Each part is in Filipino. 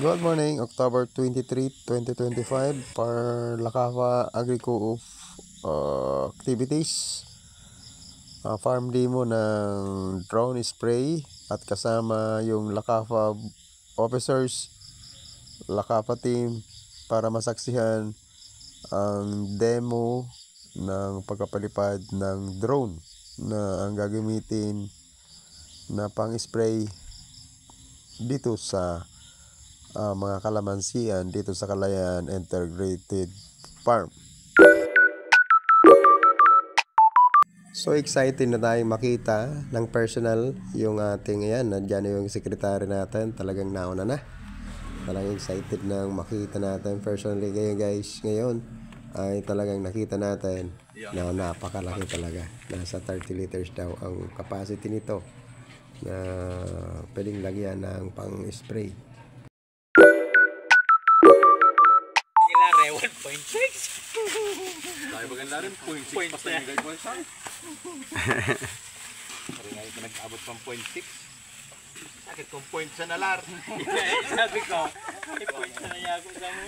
Good morning, October 23, 2025 for Lakava Agri-Co activities. Farm demo ng drone spray at kasama yung Lakava officers, Lakava team para masaksihan ang demo ng pagkapalipad ng drone na ang gagamitin na pang-spray dito sa mga kalamansian dito sa Kalayaan Integrated Farm. So excited na tayong makita ng personal yung ating nandiyan yung sekretary natin, talagang nauna na. Talagang excited na makita natin personally kayo guys. Ngayon ay talagang nakita natin na napakalaki talaga. Nasa 30 liters daw ang capacity nito na pwedeng lagyan ng pang-spray. 1.6. Tayo maganda rin, 0.6 pa tayo guys. Pero ngayon ko nag-abot pang 0.6. Sakit kong point sa nalar. Sabi ko, point sa nayago sa mo.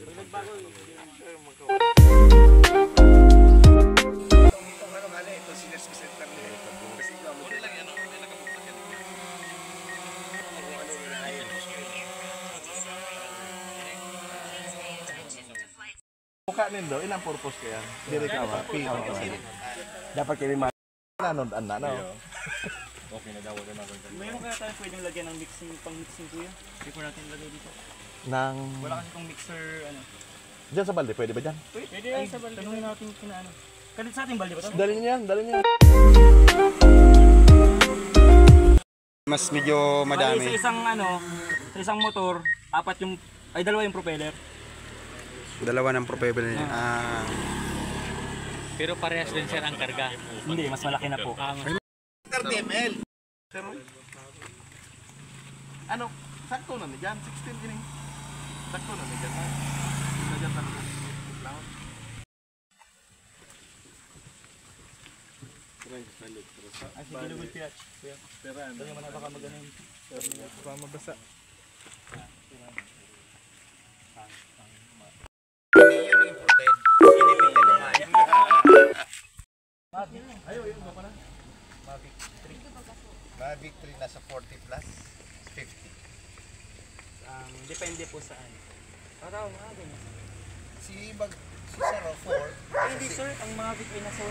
Pag nagbago, ito sinespeset lang nito. Kasi ikaw, muna lang yan, may nagabuklat yan. Mukha nindo, ilang purpose kaya? Diri ka ba? Dapat kayo manod na no. Okay na daw wala na. May mga tayo pwedeng lagyan ng mixing, pang-mixing kuya. Before natin lagay dito. Nang wala kasi tong mixer ano. Diyan sa balde, pwede ba diyan? Pwede yan sa balde. Tanungin natin kina ano. Kalit sa ating balde ba to? Dali niya, dali niya. Mas medyo madami. Sa isang ano, sa isang motor, dalawa yung propeller. Dalawa ng propeller niya. Pero parehas din sir ang karga. Hindi, mas malaki na po. 30 ml. Ano? Sakto na ni diyan, 16 gining. Sakto na ni diyan. Diyan pa naman. Laot. Ay, sige na will pitch. Pero ano naman baka maganin. Baka mabasa. Mavic 3 nasa 40 plus 50. Depende po saan. Araw nga ganyan. Si 04. Ay, hindi sir, ang mga Mavic ay nasa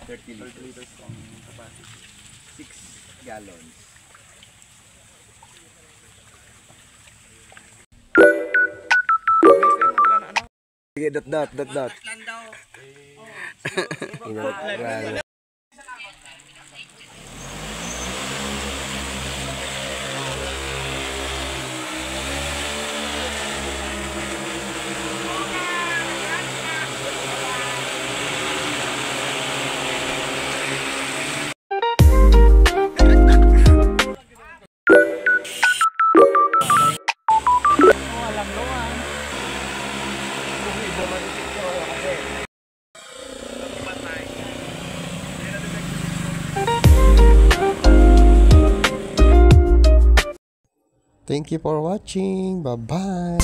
30 liters ang capacity. 6 gallons. Sige, dot. Thank you for watching. Bye-bye.